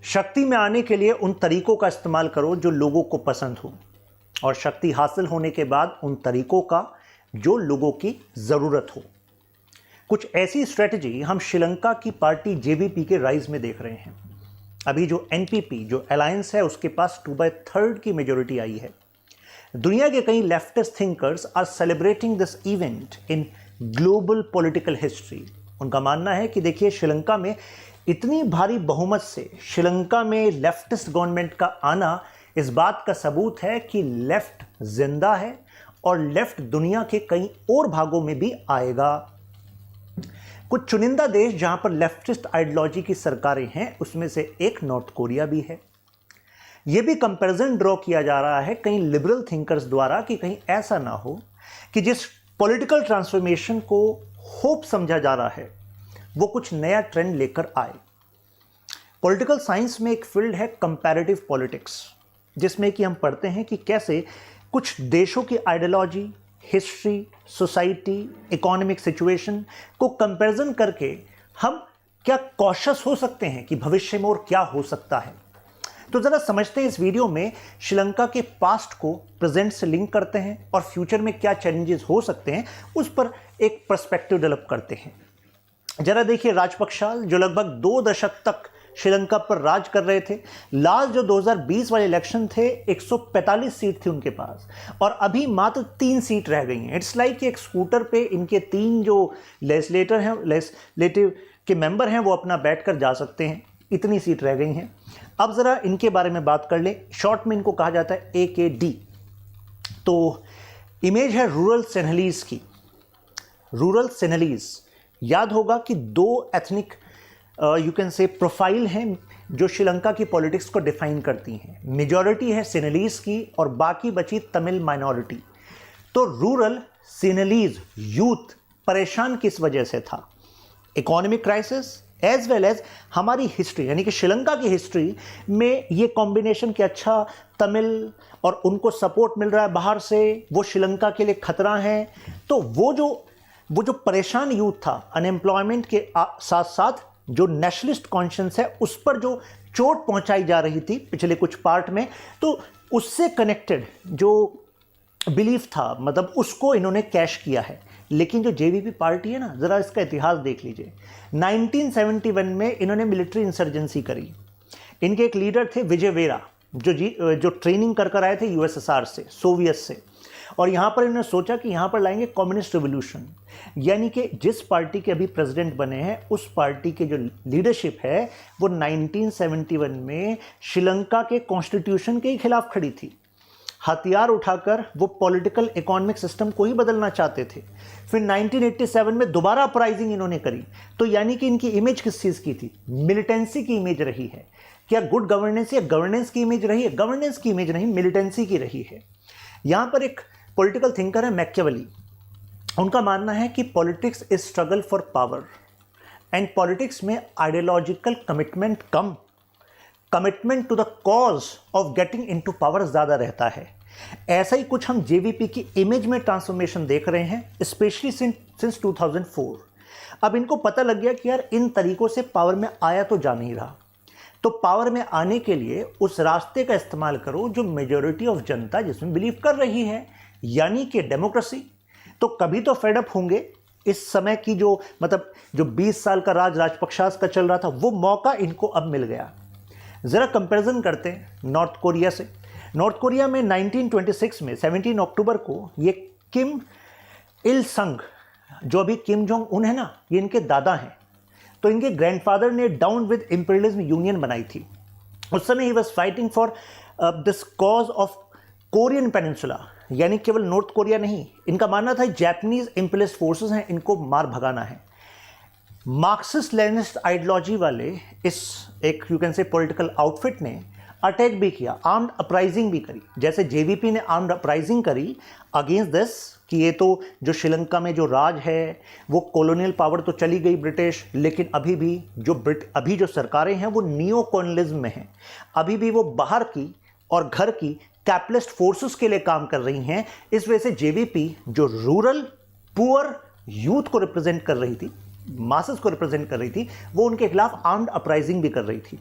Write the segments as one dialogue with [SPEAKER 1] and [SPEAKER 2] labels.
[SPEAKER 1] शक्ति में आने के लिए उन तरीकों का इस्तेमाल करो जो लोगों को पसंद हो, और शक्ति हासिल होने के बाद उन तरीकों का जो लोगों की ज़रूरत हो। कुछ ऐसी स्ट्रेटजी हम श्रीलंका की पार्टी जेवीपी के राइज में देख रहे हैं। अभी जो एनपीपी जो अलायंस है उसके पास 2/3 की मेजोरिटी आई है। दुनिया के कई leftist thinkers are celebrating this event in global political history. उनका मानना है कि देखिए, श्रीलंका में इतनी भारी बहुमत से श्रीलंका में लेफ्टिस्ट गवर्नमेंट का आना इस बात का सबूत है कि लेफ्ट जिंदा है और लेफ्ट दुनिया के कई और भागों में भी आएगा। कुछ चुनिंदा देश जहां पर लेफ्टिस्ट आइडियोलॉजी की सरकारें हैं, उसमें से एक नॉर्थ कोरिया भी है। यह भी कंपैरिजन ड्रॉ किया जा रहा है कई लिबरल थिंकर्स द्वारा कि कहीं ऐसा ना हो कि जिस पॉलिटिकल ट्रांसफॉर्मेशन को होप समझा जा रहा है वो कुछ नया ट्रेंड लेकर आए। पॉलिटिकल साइंस में एक फील्ड है कंपैरेटिव पॉलिटिक्स, जिसमें कि हम पढ़ते हैं कि कैसे कुछ देशों की ideology, history, society, economic situation को कंपैरिजन करके हम क्या कॉशियस हो सकते हैं कि भविष्य में और क्या हो सकता है। तो ज़रा समझते हैं इस वीडियो में, श्रीलंका के पास्ट को प्रेजेंट से लिंक करते हैं और फ्यूचर में क्या चैलेंजेस हो सकते हैं उस पर एक पर्सपेक्टिव डेवलप करते हैं। जरा देखिए, राजपक्षाल जो लगभग 2 दशक तक श्रीलंका पर राज कर रहे थे, लास्ट जो 2020 वाले इलेक्शन थे 145 सीट थी उनके पास और अभी मात्र 3 सीट रह गई हैं। इट्स लाइक एक स्कूटर पे इनके 3 जो लेजिस्लेटिव के मेंबर हैं वो अपना बैठकर जा सकते हैं, इतनी सीट रह गई हैं। अब ज़रा इनके बारे में बात कर लें। शॉर्ट में इनको कहा जाता है AKD। तो इमेज है रूरल सेनेहलीज की। रूरल सेनेहलीज, याद होगा कि 2 ethnic you can say profile हैं जो श्रीलंका की पॉलिटिक्स को डिफाइन करती हैं। मेजॉरिटी है सेनेहलीज की और बाकी बची तमिल माइनॉरिटी। तो रूरल सेनेहलीज यूथ परेशान किस वजह से था? Economic crisis as well as हमारी हिस्ट्री, यानी कि श्रीलंका की हिस्ट्री में ये कॉम्बिनेशन कि अच्छा तमिल और उनको सपोर्ट मिल रहा है बाहर से, वो श्रीलंका के लिए खतरा है। तो वो जो परेशान यूथ था, अनएम्प्लॉयमेंट के साथ साथ जो नेशनलिस्ट कॉन्शियंस है उस पर जो चोट पहुंचाई जा रही थी पिछले कुछ पार्ट में, तो उससे कनेक्टेड जो बिलीफ था, मतलब उसको इन्होंने कैश किया है। लेकिन जो जेवीपी पार्टी है ना, ज़रा इसका इतिहास देख लीजिए। 1971 में इन्होंने मिलिट्री इंसर्जेंसी करी। इनके एक लीडर थे विजय वेरा, जो ट्रेनिंग कर आए थे यूएसएसआर से, सोवियत से, और यहाँ पर इन्होंने सोचा कि यहाँ पर लाएंगे कम्युनिस्ट रिवोल्यूशन। यानी कि जिस पार्टी के अभी प्रेसिडेंट बने हैं उस पार्टी के जो लीडरशिप है वो 1971 में श्रीलंका के कॉन्स्टिट्यूशन के ही खिलाफ खड़ी थी। हथियार उठाकर वो पॉलिटिकल इकोनॉमिक सिस्टम को ही बदलना चाहते थे। फिर 1987 में दोबारा अपराइजिंग इन्होंने करी। तो यानी कि इनकी इमेज किस चीज़ की थी? मिलिटेंसी की इमेज रही है। क्या गुड गवर्नेंस या गवर्नेंस की इमेज रही है? गवर्नेंस की इमेज नहीं, मिलिटेंसी की रही है। यहाँ पर एक पॉलिटिकल थिंकर है मैकियावेली। उनका मानना है कि politics is struggle for power and politics में आइडियोलॉजिकल कमिटमेंट कम, commitment to the cause of getting into power ज़्यादा रहता है। ऐसा ही कुछ हम जेवीपी की इमेज में ट्रांसफॉर्मेशन देख रहे हैं, स्पेशली सिंस 2004। अब इनको पता लग गया कि यार इन तरीकों से पावर में आया तो जा नहीं रहा, तो पावर में आने के लिए उस रास्ते का इस्तेमाल करो जो मेजॉरिटी ऑफ जनता जिसमें बिलीव कर रही है, यानी कि डेमोक्रेसी। तो कभी तो फेडअप होंगे। इस समय की जो 20 साल का राजपक्षास का चल रहा था, वो मौका इनको अब मिल गया। ज़रा कंपैरिजन करते हैं नॉर्थ कोरिया से। नॉर्थ कोरिया में 1926 में 17 अक्टूबर को ये किम इल संग, जो अभी किम जोंग उन है ना, ये इनके दादा हैं। तो इनके ग्रैंडफादर ने डाउन विद इंपीरियलिज्म यूनियन बनाई थी। उस समय he was fighting for this cause of Korean peninsula, यानी केवल नॉर्थ कोरिया नहीं। इनका मानना था जापानीज इंपीरियलिस्ट फोर्सेस हैं, इनको मार भगाना है। मार्क्सिस्ट लेनिस्ट आइडियोलॉजी वाले इस एक you can say political outfit ने अटैक भी किया, आर्म्ड अपराइजिंग भी करी। जैसे जेवीपी ने आर्म्ड अपराइजिंग करी अगेंस्ट दिस कि ये तो जो श्रीलंका में जो राज है वो कॉलोनियल पावर तो चली गई ब्रिटिश, लेकिन अभी जो सरकारें हैं वो नियो कॉलोनियलिज्म में हैं। अभी भी वो बाहर की और घर की कैपिटलिस्ट फोर्सेस के लिए काम कर रही हैं। इस वजह से जेवीपी जो रूरल पुअर यूथ को रिप्रेजेंट कर रही थी, मासेस को रिप्रेजेंट कर रही थी, वो उनके खिलाफ आर्म्ड अपराइजिंग भी कर रही थी।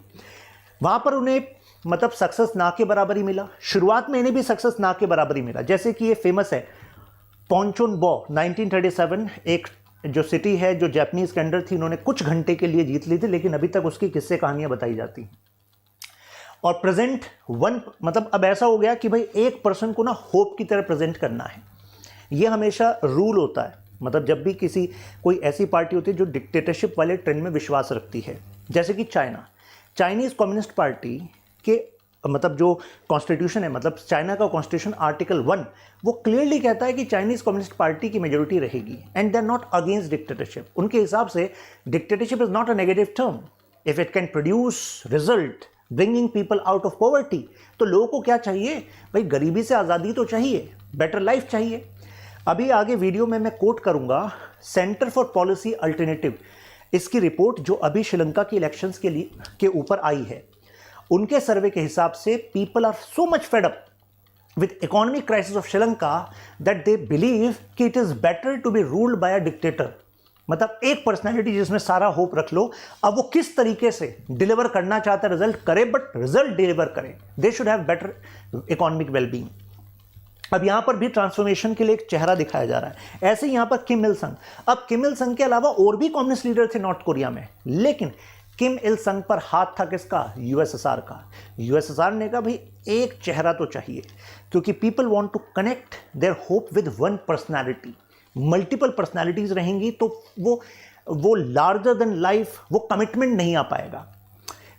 [SPEAKER 1] वहाँ पर उन्हें मतलब सक्सेस ना के बराबर ही मिला। शुरुआत में इन्हें भी सक्सेस ना के बराबर ही मिला। जैसे कि ये फेमस है पोंचुन बो 1937, एक जो सिटी है जो जापानीज के अंडर थी, उन्होंने कुछ घंटे के लिए जीत ली थी, लेकिन अभी तक उसकी किस्से कहानियां बताई जाती हैं। और प्रेजेंट वन मतलब अब ऐसा हो गया कि भाई एक पर्सन को ना होप की तरह प्रेजेंट करना है। ये हमेशा रूल होता है, मतलब जब भी किसी कोई ऐसी पार्टी होती है जो डिक्टेटरशिप वाले ट्रेंड में विश्वास रखती है, जैसे कि चाइनीज कम्युनिस्ट पार्टी के मतलब जो कॉन्स्टिट्यूशन है, मतलब चाइना का कॉन्स्टिट्यूशन आर्टिकल 1 वो क्लियरली कहता है कि चाइनीज कम्युनिस्ट पार्टी की मेजोरिटी रहेगी and they are not against dictatorship. उनके हिसाब से dictatorship is not a negative term if it can produce result bringing people out of poverty. तो लोगों को क्या चाहिए भाई, गरीबी से आज़ादी तो चाहिए, बेटर लाइफ चाहिए। अभी आगे वीडियो में मैं कोट करूंगा सेंटर फॉर पॉलिसी अल्टरनेटिव, इसकी रिपोर्ट जो अभी श्रीलंका की इलेक्शंस के ऊपर आई है। उनके सर्वे के हिसाब से people are so much fed up with economic crisis of Sri Lanka that they believe कि it is better to be ruled by a dictator. मतलब एक पर्सनैलिटी जिसमें सारा होप रख लो, अब वो किस तरीके से डिलीवर करना चाहता है, रिजल्ट करे बट रिजल्ट डिलीवर करे। They should have better economic wellbeing. अब यहां पर भी ट्रांसफॉर्मेशन के लिए एक चेहरा दिखाया जा रहा है। ऐसे यहां पर किम इल संग, अब किम इल संग के अलावा और भी कम्युनिस्ट लीडर थे नॉर्थ कोरिया में, लेकिन किम इल संग पर हाथ था किसका, यूएसएसआर का। यूएसएसआर ने कहा भाई एक चेहरा तो चाहिए, क्योंकि people want to connect their hope with one personality. Multiple personalities रहेंगी तो वो लार्जर देन लाइफ वो कमिटमेंट नहीं आ पाएगा।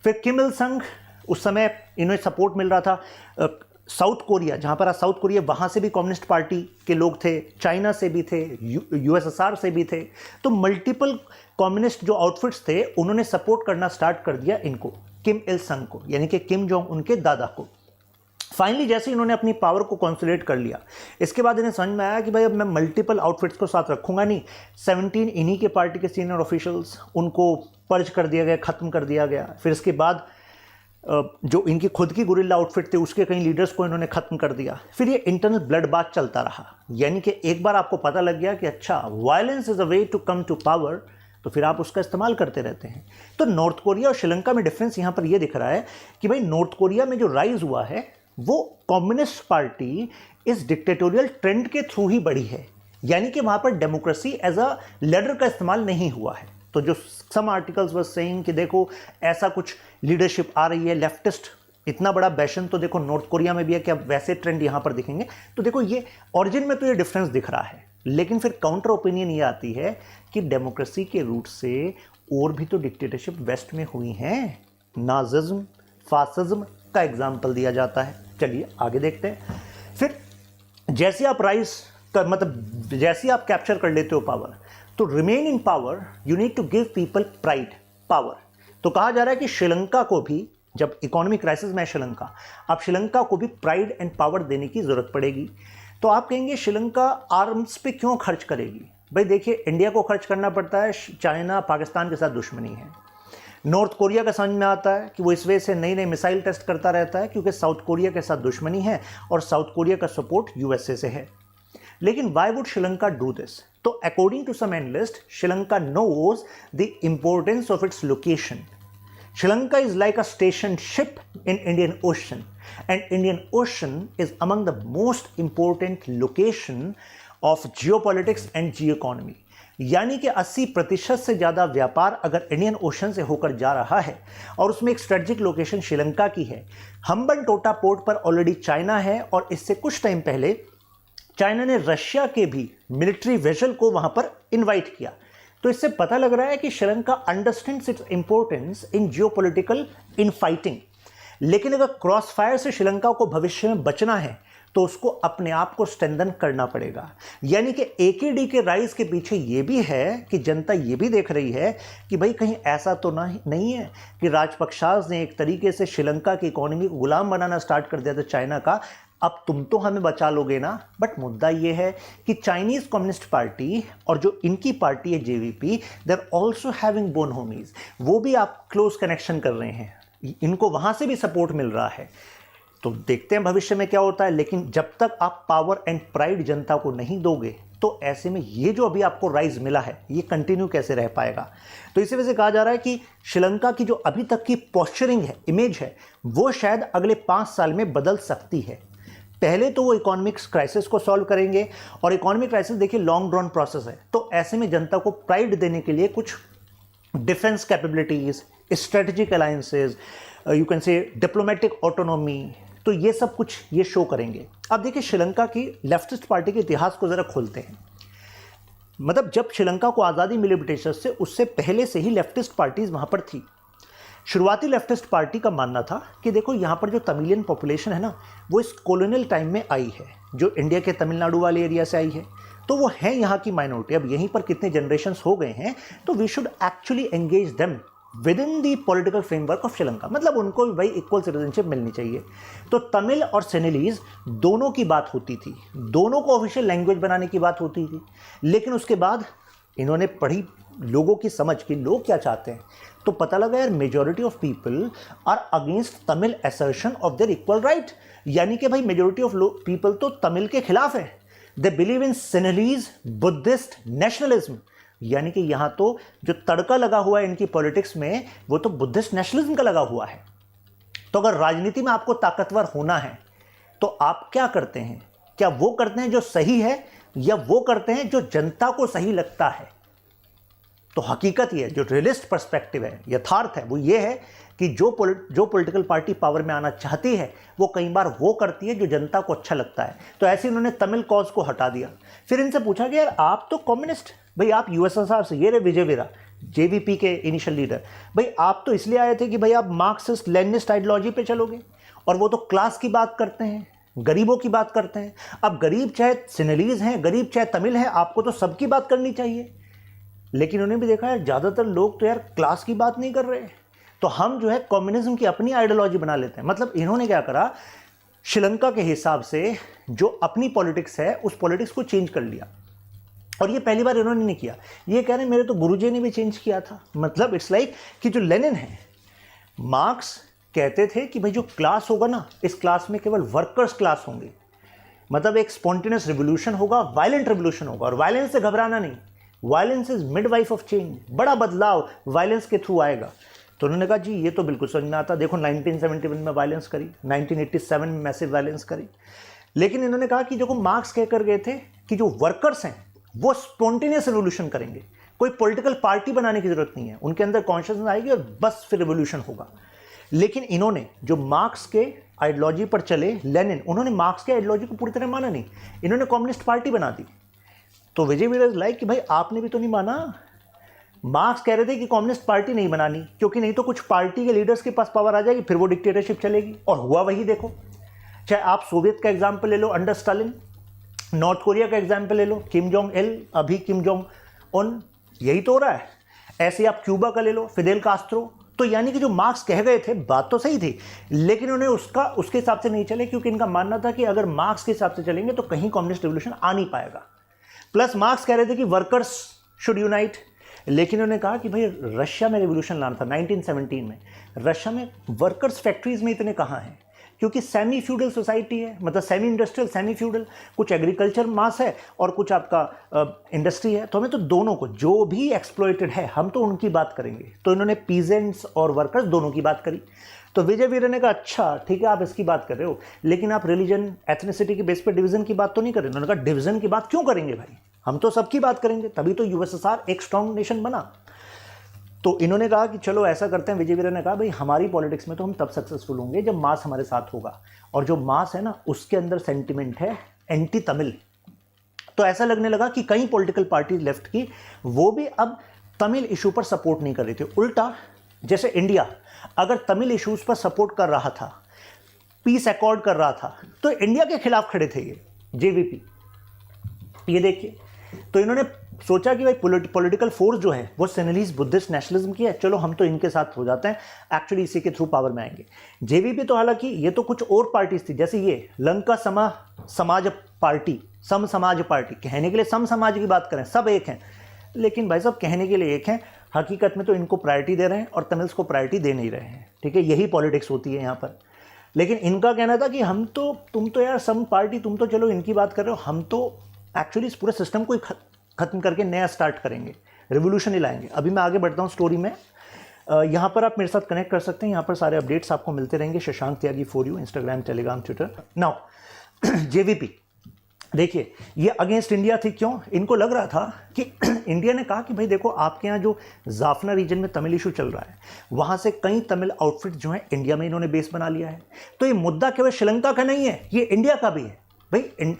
[SPEAKER 1] फिर किम इल संग उस समय इन्हें सपोर्ट मिल रहा था साउथ कोरिया, जहां पर आज साउथ कोरिया, वहां से भी कम्युनिस्ट पार्टी के लोग थे, चाइना से भी थे, यूएसएसआर से भी थे। तो मल्टीपल कम्युनिस्ट जो आउटफिट्स थे उन्होंने सपोर्ट करना स्टार्ट कर दिया इनको, किम इल संग को, यानी कि किम जोंग उनके दादा को। फाइनली जैसे इन्होंने अपनी पावर को कॉन्सोलिडेट कर लिया, इसके बाद इन्हें समझ में आया कि भाई अब मैं मल्टीपल आउटफिट्स को साथ रखूंगा नहीं। 17 इन्हीं के पार्टी के सीनियर ऑफिशियल्स, उनको पर्ज कर दिया गया, खत्म कर दिया गया। फिर इसके बाद जो इनकी खुद की गुरिल्ला आउटफिट थे उसके कई लीडर्स को इन्होंने खत्म कर दिया। फिर ये इंटरनल ब्लड बाथ चलता रहा, यानी कि एक बार आपको पता लग गया कि अच्छा violence is a way to come to power, तो फिर आप उसका इस्तेमाल करते रहते हैं। तो नॉर्थ कोरिया और श्रीलंका में डिफरेंस यहाँ पर यह दिख रहा है कि भाई नॉर्थ कोरिया में जो राइज हुआ है वो कम्युनिस्ट पार्टी इस डिक्टेटोरियल ट्रेंड के थ्रू ही बढ़ी है, यानी कि वहाँ पर डेमोक्रेसी एज अ लेडर का इस्तेमाल नहीं हुआ है। तो जो सम आर्टिकल्स वर सेइंग कि देखो ऐसा कुछ लीडरशिप आ रही है लेफ्टिस्ट, इतना बड़ा बैशन तो देखो नॉर्थ कोरिया में भी है कि अब वैसे ट्रेंड यहाँ पर दिखेंगे। तो देखो ये ओरिजिन में तो ये डिफरेंस दिख रहा है, लेकिन फिर काउंटर ओपिनियन ये आती है कि डेमोक्रेसी के रूट से और भी तो डिक्टेटरशिप वेस्ट में हुई हैं। नाजिज्म, फासिज्म का एग्जाम्पल दिया जाता है। चलिए आगे देखते हैं। फिर जैसे आप राइज कर मतलब जैसे आप कैप्चर कर लेते हो पावर, तो remain in power you need to give people pride power. तो कहा जा रहा है कि श्रीलंका को भी, जब इकोनॉमिक क्राइसिस में श्रीलंका, अब श्रीलंका को भी प्राइड एंड पावर देने की जरूरत पड़ेगी। तो आप कहेंगे श्रीलंका आर्म्स पे क्यों खर्च करेगी? भाई देखिए, इंडिया को खर्च करना पड़ता है, चाइना पाकिस्तान के साथ दुश्मनी है। नॉर्थ कोरिया का समझ में आता है कि वो इस वजह से नई नई मिसाइल टेस्ट करता रहता है क्योंकि साउथ कोरिया के साथ दुश्मनी है और साउथ कोरिया का सपोर्ट यूएसए से है। लेकिन why would Sri Lanka do this? तो according to some analyst, Sri Lanka knows the importance of its location. Sri Lanka is like a stationed ship in Indian Ocean, and Indian Ocean is among the most important location of geopolitics and geoeconomy. यानी कि 80% से ज़्यादा व्यापार अगर Indian ocean से होकर जा रहा है और उसमें एक स्ट्रेटेजिक लोकेशन श्रीलंका की है। हम्बनटोटा पोर्ट पर ऑलरेडी चाइना है और इससे कुछ टाइम पहले चाइना ने रशिया के भी मिलिट्री वेसल को वहां पर इनवाइट किया। तो इससे पता लग रहा है कि Sri Lanka understands its importance in geopolitical in fighting. लेकिन अगर क्रॉस फायर से श्रीलंका को भविष्य में बचना है तो उसको अपने आप को स्ट्रेंथन करना पड़ेगा। यानी कि एकेडी के राइज के पीछे ये भी है कि जनता ये भी देख रही है कि भाई कहीं ऐसा तो नहीं है कि राजपक्षास ने एक तरीके से श्रीलंका की इकोनॉमी को गुलाम बनाना स्टार्ट कर दिया था चाइना का, अब तुम तो हमें बचा लोगे ना। बट मुद्दा ये है कि चाइनीज कम्युनिस्ट पार्टी और जो इनकी पार्टी है JVP, they are also having bone homies, वो भी आप क्लोज कनेक्शन कर रहे हैं, इनको वहां से भी सपोर्ट मिल रहा है। तो देखते हैं भविष्य में क्या होता है। लेकिन जब तक आप पावर एंड प्राइड जनता को नहीं दोगे तो ऐसे में ये जो अभी आपको राइज मिला है ये कंटिन्यू कैसे रह पाएगा? तो इसी वजह से कहा जा रहा है कि श्रीलंका की जो अभी तक की पोस्चरिंग है, इमेज है, वो शायद अगले 5 साल में बदल सकती है। पहले तो वो इकोनॉमिक्स क्राइसिस को सॉल्व करेंगे, और इकोनॉमिक क्राइसिस देखिए लॉन्ग ड्रॉन प्रोसेस है, तो ऐसे में जनता को प्राइड देने के लिए कुछ defence capabilities, strategic alliances, you can say diplomatic autonomy, तो ये सब कुछ ये शो करेंगे। अब देखिए श्रीलंका की लेफ्टिस्ट पार्टी के इतिहास को ज़रा खोलते हैं। मतलब जब श्रीलंका को आज़ादी मिली ब्रिटिशर्स से, उससे पहले से ही लेफ्टिस्ट पार्टीज वहाँ पर थी। शुरुआती लेफ्टिस्ट पार्टी का मानना था कि देखो यहाँ पर जो तमिलियन पॉपुलेशन है ना, वो इस कॉलोनियल टाइम में आई है, जो इंडिया के तमिलनाडु वाले एरिया से आई है, तो वो है यहाँ की माइनॉरिटी। अब यहीं पर कितने जनरेशन्स हो गए हैं, तो we should actually engage them within the political framework of Sri Lanka. मतलब उनको भी भाई इक्वल सिटीजनशिप मिलनी चाहिए। तो तमिल और सेनेलीज दोनों की बात होती थी, दोनों को ऑफिशियल लैंग्वेज बनाने की बात होती थी। लेकिन उसके बाद इन्होंने पढ़ी लोगों की समझ की लोग क्या चाहते हैं, तो पता लगा यार majority of people are against Tamil assertion of their equal right. यानी कि भाई मेजॉरिटी ऑफ पीपल तो तमिल के खिलाफ है। They believe in Sinhalese Buddhist nationalism, यानी कि यहाँ तो जो तड़का लगा हुआ है इनकी पॉलिटिक्स में, वो तो बुद्धिस्ट नेशनलिज्म का लगा हुआ है। तो अगर राजनीति में आपको ताकतवर होना है तो आप क्या करते हैं? क्या वो करते हैं जो सही है, या वो करते हैं जो जनता को सही लगता है? तो हकीकत ये है, जो रियलिस्ट पर्सपेक्टिव है, यथार्थ है, वो ये है कि जो पॉलिटिकल पार्टी पावर में आना चाहती है वो कई बार वो करती है जो जनता को अच्छा लगता है। तो ऐसे इन्होंने तमिल कॉज को हटा दिया। फिर इनसे पूछा कि यार आप तो कम्युनिस्ट, भाई आप यूएसएसआर से, ये रे विजय वीरा जेवीपी के इनिशियल लीडर, भाई आप तो इसलिए आए थे कि भाई आप मार्क्सिस्ट लेनिनिस्ट आइडियोलॉजी पे चलोगे, और वो तो क्लास की बात करते हैं, गरीबों की बात करते हैं। अब गरीब चाहे सिनेलीज हैं, गरीब चाहे तमिल हैं, आपको तो सबकी बात करनी चाहिए। लेकिन उन्हें भी देखा है ज़्यादातर लोग तो यार क्लास की बात नहीं कर रहे, तो हम जो है कम्युनिज्म की अपनी आइडियोलॉजी बना लेते हैं। मतलब इन्होंने क्या करा, श्रीलंका के हिसाब से जो अपनी पॉलिटिक्स है उस पॉलिटिक्स को चेंज कर लिया। और ये पहली बार इन्होंने नहीं किया, ये कह रहे हैं मेरे तो गुरुजी ने भी चेंज किया था। मतलब इट्स लाइक कि जो लेनिन है, मार्क्स कहते थे कि भाई जो क्लास होगा ना, इस क्लास में केवल वर्कर्स क्लास होंगे। मतलब एक स्पॉन्टेनियस रिवोल्यूशन होगा, वायलेंट रिवोल्यूशन होगा, और वायलेंस से घबराना नहीं। Violence is midwife of change, बड़ा बदलाव वायलेंस के थ्रू आएगा। तो उन्होंने कहा जी ये तो बिल्कुल समझ में आता। देखो 1971 में वायलेंस करी, 1987 में मैसिव वायलेंस करी। लेकिन इन्होंने कहा कि देखो मार्क्स कहकर गए थे कि जो वर्कर्स हैं वो स्पॉन्टेनियस रिवोल्यूशन करेंगे, कोई पॉलिटिकल पार्टी बनाने की जरूरत नहीं है, उनके अंदर कॉन्शियसनेस आएगी और बस फिर रिवोल्यूशन होगा। लेकिन इन्होंने जो मार्क्स के आइडियोलॉजी पर चले, लेनिन, उन्होंने मार्क्स के आइडियोलॉजी को पूरी तरह माना नहीं, इन्होंने कम्युनिस्ट पार्टी बना दी। तो विजय वीरा लाइक कि भाई आपने भी तो नहीं माना। मार्क्स कह रहे थे कि कम्युनिस्ट पार्टी नहीं बनानी, क्योंकि नहीं तो कुछ पार्टी के लीडर्स के पास पावर आ जाएगी, फिर वो डिक्टेटरशिप चलेगी। और हुआ वही। देखो, चाहे आप सोवियत का एग्जाम्पल ले लो अंडर स्टालिन, नॉर्थ कोरिया का एग्जाम्पल ले लो किम जोंग इल, अभी किम जोंग उन, यही तो हो रहा है। ऐसे आप क्यूबा का ले लो, फिदेल कास्ट्रो। तो यानी कि जो मार्क्स कह गए थे बात तो सही थी, लेकिन उन्हें उसके हिसाब से नहीं चले, क्योंकि इनका मानना था कि अगर मार्क्स के हिसाब से चलेंगे तो कहीं कम्युनिस्ट रिवोल्यूशन आ नहीं पाएगा। प्लस मार्क्स कह रहे थे कि वर्कर्स शुड यूनाइट, लेकिन उन्होंने कहा कि भाई रशिया में रिवोल्यूशन लाना था 1917 में। रशिया में वर्कर्स फैक्ट्रीज में इतने कहाँ हैं, क्योंकि सेमी फ्यूडल सोसाइटी है, मतलब सेमी इंडस्ट्रियल सेमी फ्यूडल, कुछ एग्रीकल्चर मास है और कुछ आपका इंडस्ट्री है। तो हमें तो दोनों को, जो भी एक्सप्लॉइटेड है हम तो उनकी बात करेंगे। तो इन्होंने पीजेंट्स और वर्कर्स दोनों की बात करी। तो विजय वीरा ने कहा अच्छा ठीक है आप इसकी बात कर रहे हो, लेकिन आप रिलीजन एथनिसिटी के बेस पर डिवीजन की बात तो नहीं कर रहे। उन्होंने कहा डिवीजन की बात क्यों करेंगे भाई, हम तो सबकी बात करेंगे, तभी तो यूएसएसआर एक स्ट्रॉन्ग नेशन बना। तो इन्होंने कहा कि चलो ऐसा करते हैं, विजय वीरा ने कहा भाई हमारी पॉलिटिक्स में तो हम तब सक्सेसफुल होंगे जब मास हमारे साथ होगा, और जो मास है ना उसके अंदर सेंटिमेंट है एंटी तमिल। तो ऐसा लगने लगा कि कई पॉलिटिकल पार्टी लेफ्ट की वो भी अब तमिल इशू पर सपोर्ट नहीं कर रही थी। उल्टा, जैसे इंडिया अगर तमिल इशूज पर सपोर्ट कर रहा था, पीस अकॉर्ड कर रहा था, तो इंडिया के खिलाफ खड़े थे ये जेवीपी। ये देखिए, तो इन्होंने सोचा कि भाई पॉलिटिकल फोर्स जो है वो सेनेलीज बुद्धिस्ट नेशनलिज्म की है, चलो हम तो इनके साथ हो जाते हैं, एक्चुअली इसी के थ्रू पावर में आएंगे। जेवीपी तो हालांकि ये तो कुछ और पार्टीज थी, जैसे ये लंका समाज पार्टी, सम समाज पार्टी, कहने के लिए सम समाज की बात करें, सब एक हैं, लेकिन भाई साहब कहने के लिए एक हैं, हकीकत में तो इनको प्रायोरिटी दे रहे हैं और तमिल्स को प्रायोरिटी दे नहीं रहे हैं। ठीक है, यही पॉलिटिक्स होती है यहाँ पर। लेकिन इनका कहना था कि हम तो, तुम तो यार सम पार्टी, तुम तो चलो इनकी बात कर रहे हो, हम तो एक्चुअली इस पूरे सिस्टम को ही खत्म करके नया स्टार्ट करेंगे, रिवोल्यूशन ही लाएंगे। अभी मैं आगे बढ़ता हूँ स्टोरी में। यहाँ पर आप मेरे साथ कनेक्ट कर सकते हैं, यहाँ पर सारे अपडेट्स आपको मिलते रहेंगे। Shashank Tyagi for you, Instagram, Telegram, Twitter. Now JVP देखिए, ये अगेंस्ट इंडिया थी। क्यों? इनको लग रहा था कि इंडिया ने कहा कि भाई देखो, आपके यहाँ जो जाफना रीजन में तमिल इशू चल रहा है, वहाँ से कई तमिल आउटफिट जो है इंडिया में इन्होंने बेस बना लिया है। तो ये मुद्दा केवल श्रीलंका का नहीं है, ये इंडिया का भी है। भाई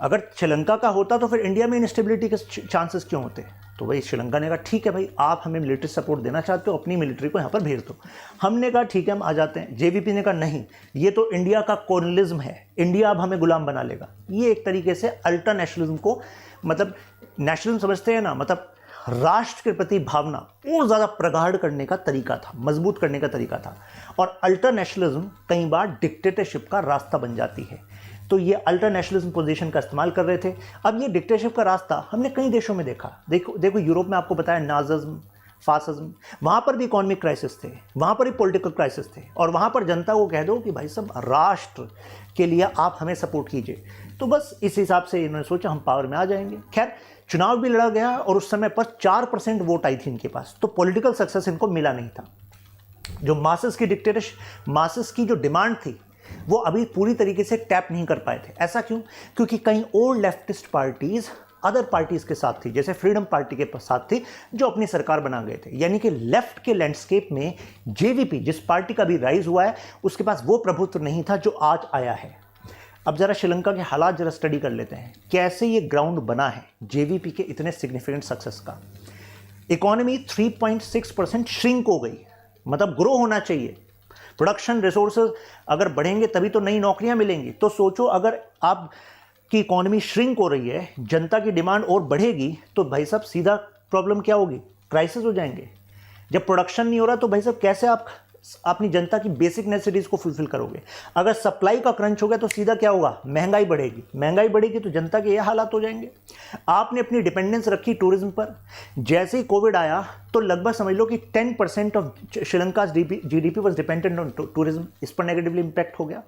[SPEAKER 1] अगर श्रीलंका का होता तो फिर इंडिया में इंस्टेबिलिटी के चांसेस क्यों होते? तो भाई श्रीलंका ने कहा ठीक है भाई, आप हमें मिलिट्री सपोर्ट देना चाहते हो, अपनी मिलिट्री को यहाँ पर भेज दो। हमने कहा ठीक है, हम आ जाते हैं। जेवीपी ने कहा नहीं, ये तो इंडिया का कॉलोनियलिज्म है, इंडिया अब हमें गुलाम बना लेगा। ये एक तरीके से अल्टर नेशनलिज्म को, मतलब नेशनलिज्म समझते हैं ना, मतलब राष्ट्र के प्रति भावना और ज़्यादा प्रगाढ़ करने का तरीका था, मजबूत करने का तरीका था। और अल्टर नेशनलिज्म कई बार डिक्टेटरशिप का रास्ता बन जाती है। तो ये अल्टर नेशनलिज्म पोजीशन का इस्तेमाल कर रहे थे। अब ये डिक्टेटरशिप का रास्ता हमने कई देशों में देखा। देखो यूरोप में आपको बताया नाजिज्म, फासिज्म, वहाँ पर भी इकोनॉमिक क्राइसिस थे, वहाँ पर भी पॉलिटिकल क्राइसिस थे। और वहाँ पर जनता को कह दो कि भाई सब राष्ट्र के लिए आप हमें सपोर्ट कीजिए, तो बस इस हिसाब से इन्होंने सोचा हम पावर में आ जाएंगे। खैर, चुनाव भी लड़ा गया और उस समय पर 4% वोट आई थी इनके पास, तो पॉलिटिकल सक्सेस इनको मिला नहीं था। जो मासेस की डिक्टेटरशिप, मासेस की जो डिमांड थी, वो अभी पूरी तरीके से टैप नहीं कर पाए थे। ऐसा क्यों? क्योंकि कई और लेफ्टिस्ट पार्टीज अदर पार्टीज के साथ थी, जैसे फ्रीडम पार्टी के साथ थी, जो अपनी सरकार बना गए थे। यानी कि लेफ्ट के लैंडस्केप में जेवीपी, जिस पार्टी का भी राइज हुआ है, उसके पास वो प्रभुत्व नहीं था जो आज आया है। अब जरा श्रीलंका के हालात जरा स्टडी कर लेते हैं, कैसे ये ग्राउंड बना है जेवीपी के इतने सिग्निफिकेंट सक्सेस का। इकोनॉमी 3.6% श्रिंक हो गई, मतलब ग्रो होना चाहिए। प्रोडक्शन रिसोर्सेज अगर बढ़ेंगे तभी तो नई नौकरियां मिलेंगी। तो सोचो, अगर आपकी इकोनॉमी श्रिंक हो रही है, जनता की डिमांड और बढ़ेगी, तो भाई साहब सीधा प्रॉब्लम क्या होगी? क्राइसिस हो जाएंगे। जब प्रोडक्शन नहीं हो रहा तो भाई साहब कैसे आप अपनी जनता की बेसिक नेसेसिटीज को फुलफिल करोगे? अगर सप्लाई का क्रंच हो गया तो सीधा क्या होगा? महंगाई बढ़ेगी। महंगाई बढ़ेगी तो जनता के ये हालात हो जाएंगे। आपने अपनी डिपेंडेंस रखी टूरिज्म पर। जैसे ही कोविड आया तो लगभग समझ लो कि 10% of Sri Lanka GDP was dependent on tourism. इस पर नेगेटिवली इंपैक्ट हो गया।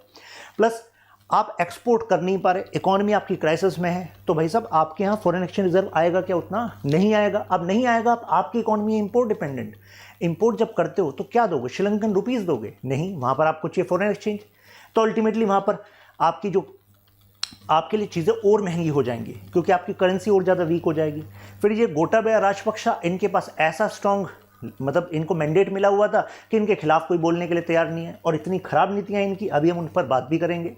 [SPEAKER 1] प्लस आप एक्सपोर्ट कर नहीं पा रहे, इकोनॉमी आपकी क्राइसिस में है, तो भाई साहब आपके यहाँ फॉरेन एक्सचेंज रिजर्व आएगा क्या? उतना नहीं आएगा। अब नहीं आएगा, आपकी इकोनॉमी है इंपोर्ट डिपेंडेंट। इंपोर्ट जब करते हो तो क्या दोगे? श्रीलंकन रुपीस दोगे? नहीं, वहाँ पर आपको चाहिए फॉरेन एक्सचेंज। तो अल्टीमेटली वहाँ पर आपकी जो आपके लिए चीज़ें और महंगी हो जाएंगी, क्योंकि आपकी करेंसी और ज़्यादा वीक हो जाएगी। फिर ये गोटाबया राजपक्षा, इनके पास ऐसा स्ट्रॉन्ग, मतलब इनको मैंडेट मिला हुआ था कि इनके खिलाफ कोई बोलने के लिए तैयार नहीं है, और इतनी खराब नीतियाँ इनकी, अभी हम उन पर बात भी करेंगे।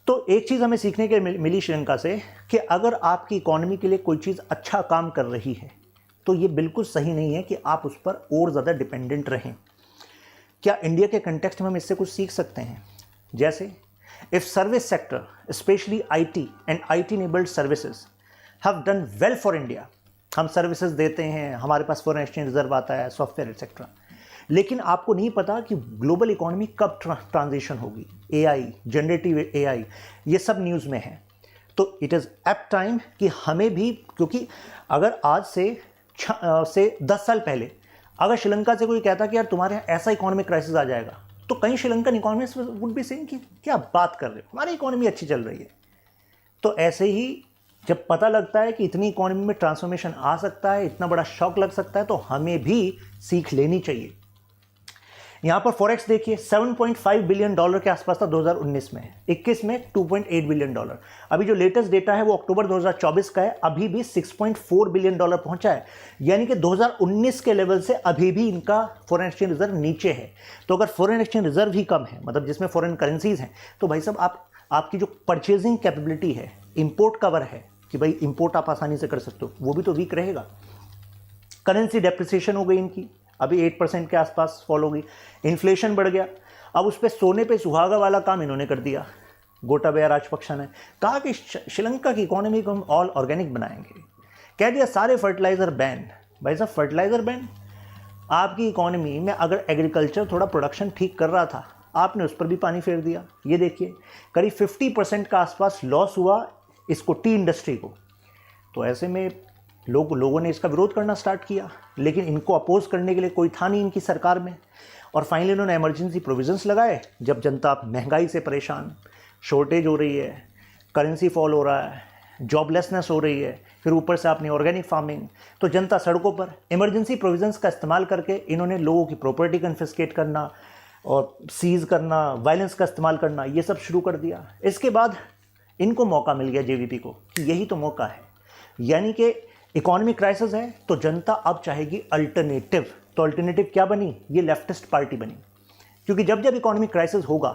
[SPEAKER 1] तो एक चीज़ हमें सीखने के मिली श्रीलंका से, कि अगर आपकी इकोनॉमी के लिए कोई चीज़ अच्छा काम कर रही है तो ये बिल्कुल सही नहीं है कि आप उस पर और ज़्यादा डिपेंडेंट रहें। क्या इंडिया के कंटेक्स्ट में हम इससे कुछ सीख सकते हैं? जैसे if service sector, specially IT and IT enabled services have done well for India, हम सर्विसेज देते हैं, हमारे पास फॉरेन एक्सचेंज रिजर्व आता है, सॉफ्टवेयर एक्सेट्रा, लेकिन आपको नहीं पता कि ग्लोबल इकोनॉमी कब ट्रांजिशन होगी। एआई, जनरेटिव एआई, ये सब न्यूज़ में है। तो इट इज़ एप्ट टाइम कि हमें भी, क्योंकि अगर आज से 10 साल पहले अगर श्रीलंका से कोई कहता कि यार तुम्हारे यहाँ ऐसा इकोनॉमिक क्राइसिस आ जाएगा, तो कई Sri Lankan economist would be saying कि क्या बात कर रहे हो, हमारी इकोनॉमी अच्छी चल रही है। तो ऐसे ही जब पता लगता है कि इतनी इकोनॉमी में ट्रांसफॉर्मेशन आ सकता है, इतना बड़ा शॉक लग सकता है, तो हमें भी सीख लेनी चाहिए। यहाँ पर फॉरेक्स देखिए, $7.5 बिलियन के आसपास था 2019 में, 21 में $2.8 बिलियन। अभी जो लेटेस्ट डेटा है वो अक्टूबर 2024 का है, अभी भी $6.4 बिलियन पहुंचा है। यानी कि 2019 के लेवल से अभी भी इनका फॉरेन एक्सचेंज रिजर्व नीचे है। तो अगर फॉरेन एक्सचेंज रिजर्व ही कम है, मतलब जिसमें फॉरेन करेंसीज हैं, तो भाई साहब आपकी जो परचेजिंग कैपेबिलिटी है, इंपोर्ट कवर है कि भाई इंपोर्ट आप आसानी से कर सकते हो, वो भी तो वीक रहेगा। करेंसी डेप्रिसिएशन हो गई इनकी, अभी 8% के आसपास फॉल हो गई। इन्फ्लेशन बढ़ गया। अब उस पर सोने पे सुहागा वाला काम इन्होंने कर दिया। गोटाबया राजपक्षा ने कहा कि श्रीलंका की इकोनॉमी को हम ऑल ऑर्गेनिक बनाएंगे, कह दिया सारे फर्टिलाइज़र बैन। भाई साहब फर्टिलाइज़र बैन, आपकी इकोनॉमी में अगर एग्रीकल्चर थोड़ा प्रोडक्शन ठीक कर रहा था, आपने उस पर भी पानी फेर दिया। ये देखिए करीब 50% का आसपास लॉस हुआ इसको, टी इंडस्ट्री को। तो ऐसे में लोगों ने इसका विरोध करना स्टार्ट किया, लेकिन इनको अपोज करने के लिए कोई था नहीं इनकी सरकार में। और फाइनली इन्होंने इमरजेंसी प्रोविजंस लगाए। जब जनता महंगाई से परेशान, शॉर्टेज हो रही है, करेंसी फॉल हो रहा है, जॉबलेसनेस हो रही है, फिर ऊपर से आपने ऑर्गेनिक फार्मिंग, तो जनता सड़कों पर। इमरजेंसी प्रोविजंस का इस्तेमाल करके इन्होंने लोगों की प्रॉपर्टी कन्फिस्केट करना और सीज करना, वायलेंस का इस्तेमाल करना, ये सब शुरू कर दिया। इसके बाद इनको मौका मिल गया जेवीपी को कि यही तो मौका है, यानी कि इकोनॉमिक क्राइसिस है तो जनता अब चाहेगी अल्टरनेटिव। तो अल्टरनेटिव क्या बनी? ये लेफ्टिस्ट पार्टी बनी। क्योंकि जब जब इकोनॉमिक क्राइसिस होगा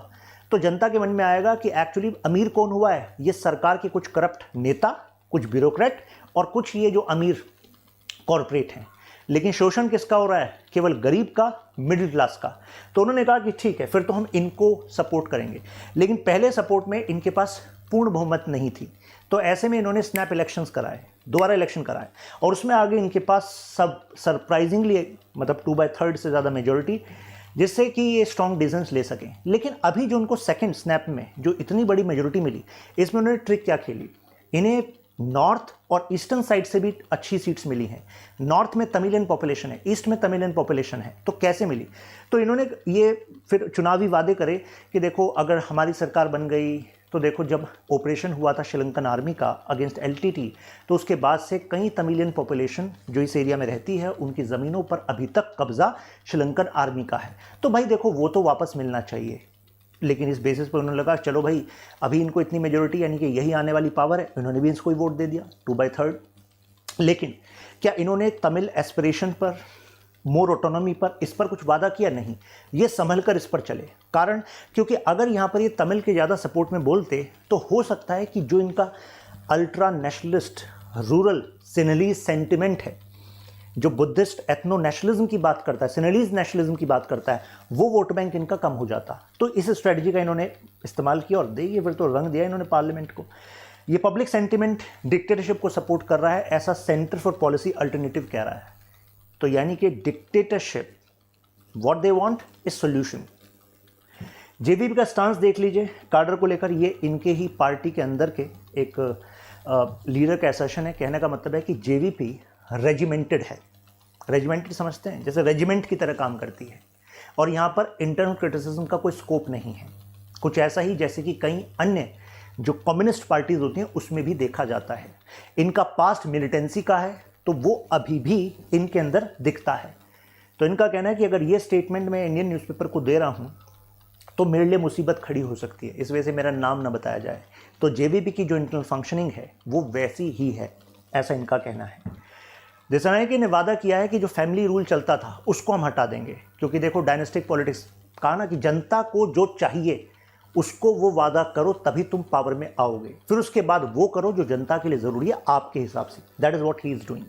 [SPEAKER 1] तो जनता के मन में आएगा कि एक्चुअली अमीर कौन हुआ है? ये सरकार के कुछ करप्ट नेता, कुछ ब्यूरोक्रेट और कुछ ये जो अमीर कॉरपोरेट हैं। लेकिन शोषण किसका हो रहा है? केवल गरीब का, मिडिल क्लास का। तो उन्होंने कहा कि ठीक है, फिर तो हम इनको सपोर्ट करेंगे। लेकिन पहले सपोर्ट में इनके पास पूर्ण बहुमत नहीं थी, तो ऐसे में इन्होंने स्नैप इलेक्शंस कराए, दोबारा इलेक्शन कराए, और उसमें आगे इनके पास सब सरप्राइजिंगली मतलब 2/3 से ज़्यादा मेजोरिटी, जिससे कि ये स्ट्रॉन्ग डिसीजंस ले सकें। लेकिन अभी जो उनको सेकंड स्नैप में जो इतनी बड़ी मेजोरिटी मिली, इसमें उन्होंने ट्रिक क्या खेली? इन्हें नॉर्थ और ईस्टर्न साइड से भी अच्छी सीट्स मिली हैं। नॉर्थ में तमिलियन पॉपुलेशन है, ईस्ट में तमिलियन पॉपुलेशन है, तो कैसे मिली? तो इन्होंने ये फिर चुनावी वादे करे कि देखो अगर हमारी सरकार बन गई तो देखो जब ऑपरेशन हुआ था श्रीलंकन आर्मी का अगेंस्ट एलटीटी, तो उसके बाद से कई तमिलियन पॉपुलेशन जो इस एरिया में रहती है उनकी ज़मीनों पर अभी तक कब्जा श्रीलंकन आर्मी का है। तो भाई देखो वो तो वापस मिलना चाहिए। लेकिन इस बेसिस पर उन्होंने लगा चलो भाई अभी इनको इतनी मेजोरिटी यानी कि यही आने वाली पावर है, इन्होंने भी इसको ही वोट दे दिया 2/3। लेकिन क्या इन्होंने तमिल एस्पिरेशन पर, मोर ऑटोनॉमी पर, इस पर कुछ वादा किया? नहीं, ये संभल कर इस पर चले। कारण क्योंकि अगर यहाँ पर ये तमिल के ज़्यादा सपोर्ट में बोलते तो हो सकता है कि जो इनका अल्ट्रा नेशनलिस्ट रूरल सिनेलीज सेंटिमेंट है, जो बुद्धिस्ट एथनो नेशनलिज्म की बात करता है, सिनेलीज नेशनलिज्म की बात करता है, वो वोट बैंक इनका कम हो जाता। तो इस स्ट्रेटजी का इन्होंने इस्तेमाल किया और देखिए फिर तो रंग दिया इन्होंने पार्लियामेंट को। ये पब्लिक सेंटिमेंट डिक्टेटरशिप को सपोर्ट कर रहा है, ऐसा सेंटर फॉर पॉलिसी अल्टरनेटिव कह रहा है। तो यानी कि dictatorship, what they want is solution. JVP का स्टांस देख लीजिए कार्डर को लेकर, ये इनके ही पार्टी के अंदर के एक लीडर का एसर्शन है। कहने का मतलब है कि जेवीपी रेजिमेंटेड है। रेजिमेंटेड समझते हैं, जैसे रेजिमेंट की तरह काम करती है और यहाँ पर इंटरनल क्रिटिसिज्म का कोई स्कोप नहीं है। कुछ ऐसा ही जैसे कि कई अन्य जो कम्युनिस्ट पार्टीज होती हैं उसमें भी देखा जाता है। इनका पास्ट मिलिटेंसी का है तो वो अभी भी इनके अंदर दिखता है। तो इनका कहना है कि अगर ये स्टेटमेंट मैं इंडियन न्यूज़पेपर को दे रहा हूँ तो मेरे लिए मुसीबत खड़ी हो सकती है, इस वजह से मेरा नाम ना बताया जाए। तो जेवीपी की जो इंटरनल फंक्शनिंग है वो वैसी ही है, ऐसा इनका कहना है। जैसा है कि इन्हें वादा किया है कि जो फैमिली रूल चलता था उसको हम हटा देंगे, क्योंकि देखो डायनेस्टिक पॉलिटिक्स कहा ना कि जनता को जो चाहिए उसको वो वादा करो तभी तुम पावर में आओगे, फिर उसके बाद वो करो जो जनता के लिए ज़रूरी है आपके हिसाब से। That is what he is doing.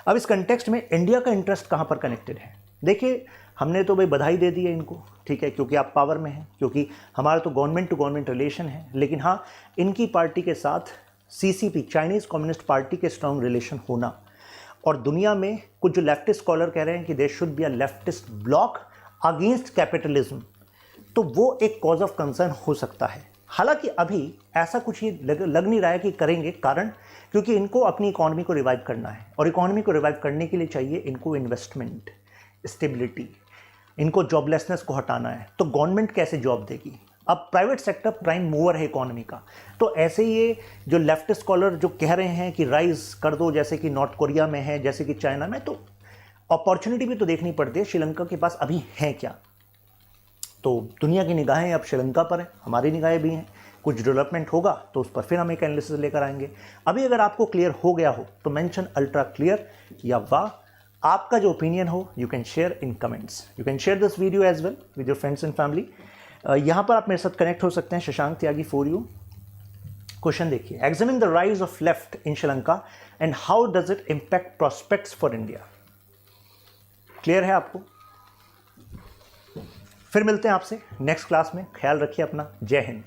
[SPEAKER 1] अब इस कंटेक्स्ट में इंडिया का इंटरेस्ट कहाँ पर कनेक्टेड है? देखिए हमने तो भाई बधाई दे दी है इनको, ठीक है, क्योंकि आप पावर में हैं, क्योंकि हमारा तो गवर्नमेंट टू गवर्नमेंट रिलेशन है। लेकिन हाँ, इनकी पार्टी के साथ सीसीपी, चाइनीज़ कम्युनिस्ट पार्टी के स्ट्रॉन्ग रिलेशन होना, और दुनिया में कुछ जो लेफ्टिस्ट स्कॉलर कह रहे हैं कि there should be a leftist bloc against capitalism, तो वो एक कॉज ऑफ कंसर्न हो सकता है। हालांकि अभी ऐसा कुछ ये लग नहीं रहा है कि करेंगे, कारण क्योंकि इनको अपनी इकोनॉमी को रिवाइव करना है, और इकोनॉमी को रिवाइव करने के लिए चाहिए इनको इन्वेस्टमेंट, स्टेबिलिटी, इनको जॉबलेसनेस को हटाना है। तो गवर्नमेंट कैसे जॉब देगी? अब प्राइवेट सेक्टर प्राइम मूवर है इकोनॉमी का। तो ऐसे ये जो लेफ्ट स्कॉलर जो कह रहे हैं कि राइज कर दो, जैसे कि नॉर्थ कोरिया में है, जैसे कि चाइना में, तो अपॉर्चुनिटी भी तो देखनी पड़ती है। श्रीलंका के पास अभी है क्या? तो दुनिया की निगाहें अब श्रीलंका पर है, हमारी निगाहें भी हैं। कुछ डेवलपमेंट होगा तो उस पर फिर हम एक एनालिसिस लेकर आएंगे। अभी अगर आपको क्लियर हो गया हो तो मेंशन अल्ट्रा क्लियर या वाह। आपका जो ओपिनियन हो you can share in comments. You can share this video as well with your friends and family. यहाँ पर आप मेरे साथ कनेक्ट हो सकते हैं। Shashank Tyagi for you. Question देखिए, examine the rise of left in Sri Lanka and how does it impact prospects for India. Clear है आपको? फिर मिलते हैं आपसे नेक्स्ट क्लास में। ख्याल रखिए अपना। जय हिंद।